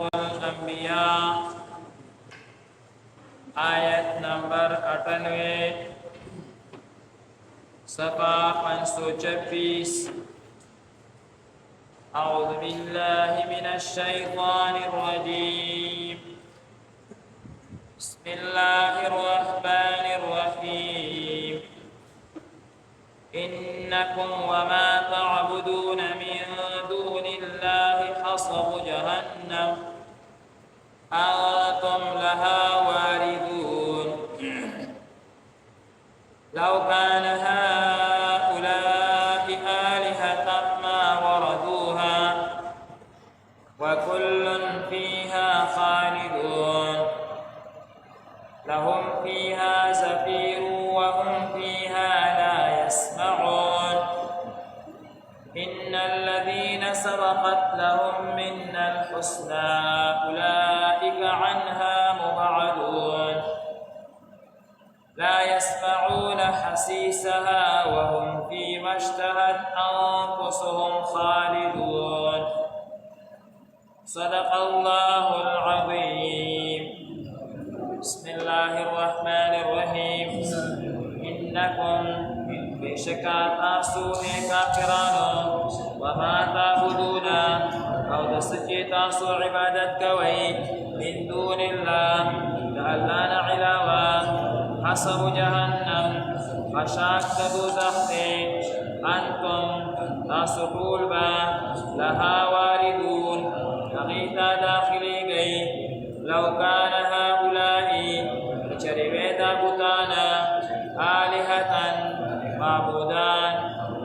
الانبیاء آیت نمبر 98 صفحہ 526 اعوذ باللہ من الشیطان الرجیم بسم اللہ الرحمن الرحیم انکم وما تعبدون من دون اللہ حصب جہنم أنتم لها واردون لو كان هؤلاء آلهة ما وردوها وكل فيها خالدون لهم فيها زفير وهم فيها لا يسمعون إن الذين سبقت لهم منا الحسنى أولئك عنها مبعدون لا يسمعون حسيسها وهم فيما اشتهت أنفسهم خالدون صدق الله العظيم بسم الله الرحمن الرحيم إنكم بشكا تاسو كافرانو وما تعبدون او دسچی تاسو عبادت کوي من دون الله تعالی علاوه حسب جهنم خشاک دوزخ انتم تاسو طول با لها واردون اغیتا داخلی گئی لو كان هؤلاء چریویتا بوتانا آلهة معبودان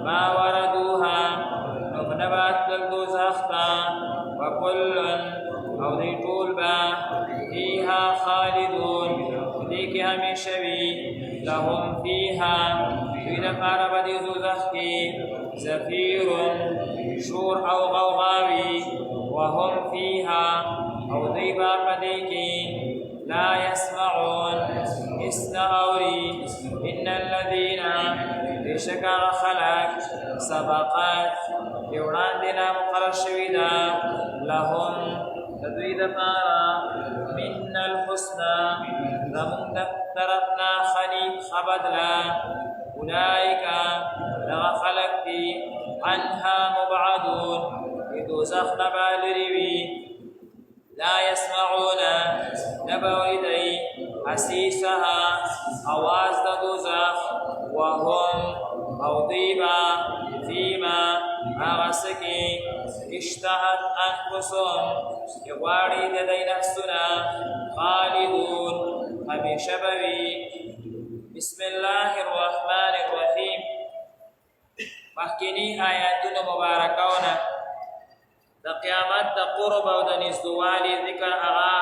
ما وردوها نبنبات للدوزختا وكل او دی طول با فيها خالدون دیک همیشوی لهم فيها وید قارب دی دوزخ کی زفیر شور او غوغاوی وهم فيها او دی باق دیکی لا يسمعون استعوري إن الذين بشكا خلق سبقات يوران دينا مقرر شويدا لهم تدويد مارا من الحسنى لهم طرفنا خليق خبدلا أولئك لغا خلقتي عنها مبعدون يدوزخ نبالريوي لا يسمعون نبويدي حسيسها أواز دوزخ وهم أوضيبا فيما أغسكي اشتهت أنفسهم يواري دي نفسنا خالدون شبوي بسم الله الرحمن الرحيم مخكني آياتنا مباركونا دا قیامت دا قرب او دا نزدوالی ذکر اغا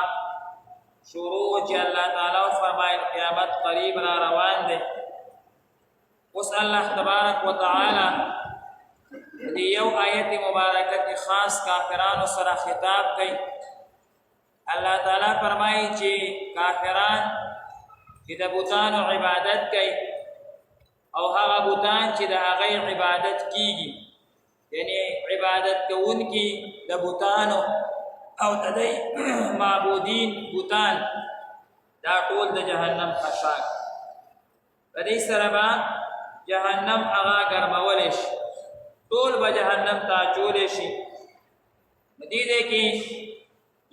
شروع چی اللہ تعالی فرمائی قیامت قریب را روان دے اس اللہ تبارک و تعالی دی یو آیت مبارکت خاص کافران سره خطاب کئی اللہ تعالی فرمائی چی کافران چی دا بوتان عبادت کئی او هغه بوتان چی دا اغی عبادت کیگی یعنی عبادت کون کی د بوتانو او تدی معبودین بوتان دا ټول د جهنم خشاک په دې سره به جهنم هغه ګرمول شي ټول به جهنم ته چول شي مدیده کې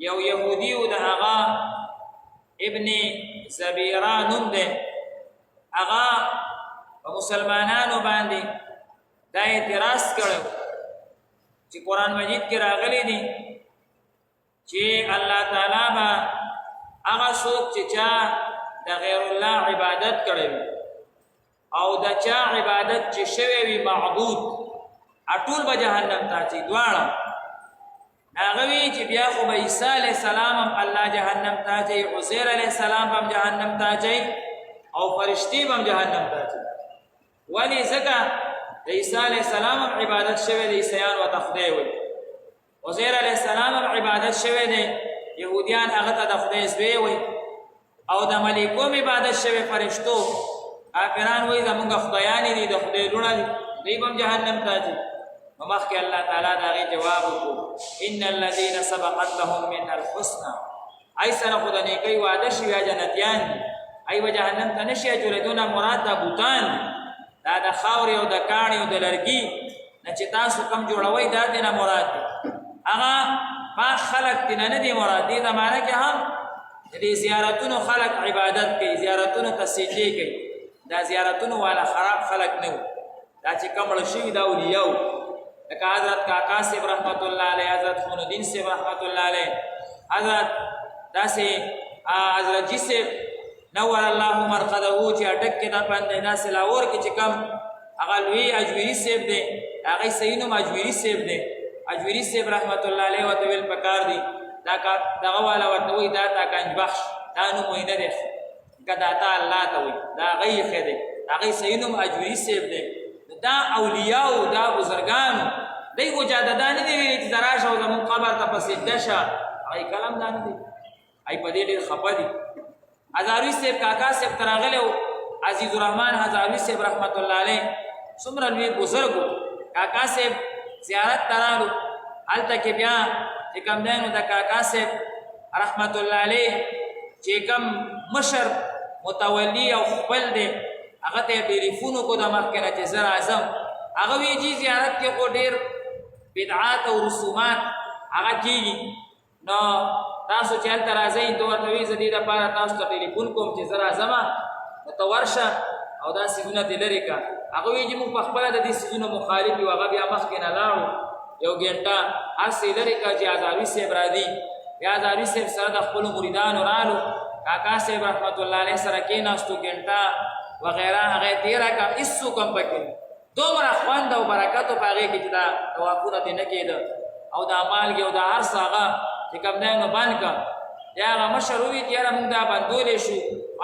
یو يهودي او د هغه ابن زبیرا نوم ده هغه مسلمانانو باندې دا اعتراض کړو چې قران مجید کې راغلي دي چې الله تعالی با هغه څوک چې چا د غیر الله عبادت کړي او د چا عبادت چې شوی وي معبود اټول به جهنم ته چې دواړه هغه وی چې بیا خو به عیسی علی السلام هم الله جهنم ته چې عزیر علی السلام هم جهنم ته چې او فرشتي هم جهنم ته چې ولی زکه عیسی علیہ السلام عبادت شوه دی عیسیان و تخدی وی عزیر علیہ السلام عبادت شوه دی یهودیان هغه ته د خدای زوی وی او د ملائکو عبادت شوه فرشتو کافران وی زمونږ خدایان دي د خدای لونه دی هم جهنم ته ځي مخکې الله تعالی د هغې جواب وکړو ان الذین سبقت لهم من الحسنى ای سره خو د نیکۍ وعده شوي یا جنتیان دي ای به جهنم ته نشي اچولېدونه مراد د بوتان دا د خاورې او د کاڼي او د لرګي نه چې تاسو کم جوړوئ دا دې نه مراد دی هغه پاک خلق دې نه دي مراد دي زمانه کې هم د دې زیارتونو خلق عبادت کوي زیارتونو ته سجدې کوي دا زیارتونو والا خراب خلق نه وو دا چې کم مړه شوي دا اولیاء وو لکه حضرت کاکا صاحب رحمت الله علیه حضرت خون الدین صاحب رحمت الله علیه حضرت داسې حضرت جی صاحب نور الله مرقده چې اټک کې دا باندې داسې لاهور کې چې کم هغه لوی اجویري صاحب دی هغه صحیح نوم اجویري صاحب دی اجویري صاحب رحمت الله علیه ورته ویل پکار دی دا دغه والا ورته وایي دا تا کنج بخش دا نوم وایي نه دی که دا تا الله ته وایي دا هغه یې ښه دی هغه صحیح نوم اجویري صاحب دی دا اولیاء دا بزرګانو دی وجاددا نه دی ویلي چې ته راشه او زمونږ قبر ته په سجده شه هغه کلام دا نه دی ای په دې ډېر خفه دي هزاروي صاحب کاکا صاحب ته راغلی و عزیز الرحمن هزاروي صاحب رحمت الله علیه څومره لوی بزرګ و کاکا صاحب زیارت ته راغلو هلته کې بیا چې کوم دی نو د کاکا صاحب رحمت الله علیه چې کوم مشر متولی او خپل دی هغه ته ټلیفون وکړو د مخکې نه چې زه راځم هغه وایي چې زیارت کې خو ډېر بدعات او رسومات هغه کېږي نو تاسو چې هلته راځئ ته ورته وایي زه دې دپاره تاسو ته ټلیفون کوم چې زه راځم نو ته ورشه او دا څیزونه دې لرې کړه هغه وایي چې موږ پخپله د دې څیزونو مخالف یو هغه بیا مخکې نه لاړو یو ګنټه هر څه یې لرې کړه چې هزاروي صاحب راځي بیا هزاروي صاحب سره د خپلو مریدانو رالو کاکا صاحب رحمت الله علیه سره کېناستو ګنټه وغیره هغه یې تېره کړه هېڅوک هم پکې دومره خوند او برکت په هغې کې چې دا طوافونه دې نه کېده او دا مالګې او دا هر څه هغه چې کوم دی نو بند کړه بیا هغه مشر ووایي چې یاره مونږ دا بندولی شو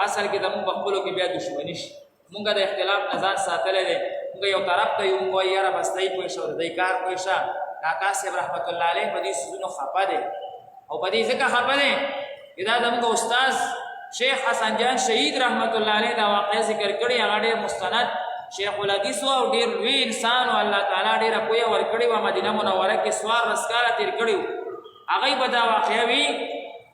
اصل کې زمونږ په خپلو کې بیا دښمني شي مونږ د اختلاف نه ځان ساتلی دی مونږ یو طرف ته یو مونږ وایي یاره بس دی پوه شه او د دی کار پوه شه کاکا صاحب رحمت الله علیه په دې څیزونو خفه دی او په دې ځکه خفه دی چې دا زمونږ استاذ شیخ حسن جان شهید رحمت الله علیه دا واقعه ذکر کړي هغه ډېر مستند شیخ الحدیث و او ډېر لوی انسان و الله تعالی ډېره پوهه ورکړې وه مدینه منوره کې 14 کاله تېر کړي وو هغوی به دا واقعه وي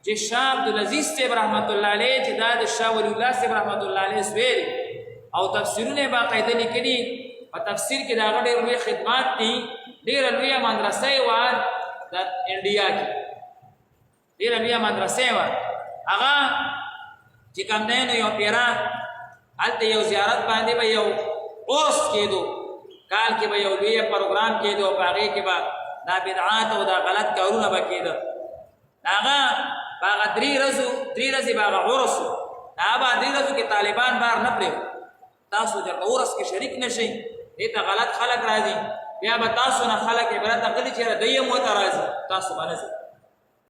چې شاه عبدالعزیز صاحب رحمت الله علیه چې دا د شاه ولی الله صاحب رحمت الله علیه زوی او تفسیرونه یې باقاعده لیکلي په تفسیر کې د هغه ډېر لوی خدمات دي ډېره لویه مدرسه یې وه د انډیا کې ډېره لویه مدرسه یې وه هغه چې کوم دی نو یو پیره هلته یو زیارت باندې به یو عرس کېدو کال کې به یو لویه پروګرام کېدو په هغې کې به دا بدعات او دا غلط کارونه به کېده هغه په هغه درې ورځې به هغه عرس و هغه به 3 ورځو کې طالبان بار نه پرېږدي تاسو چېرته عرس کې شریک نه شئ دې ته غلط خلک راځي بیا به تاسو نه خلک عبرت اخلي چې یاره دی هم ورته راځي تاسو به نه ځئ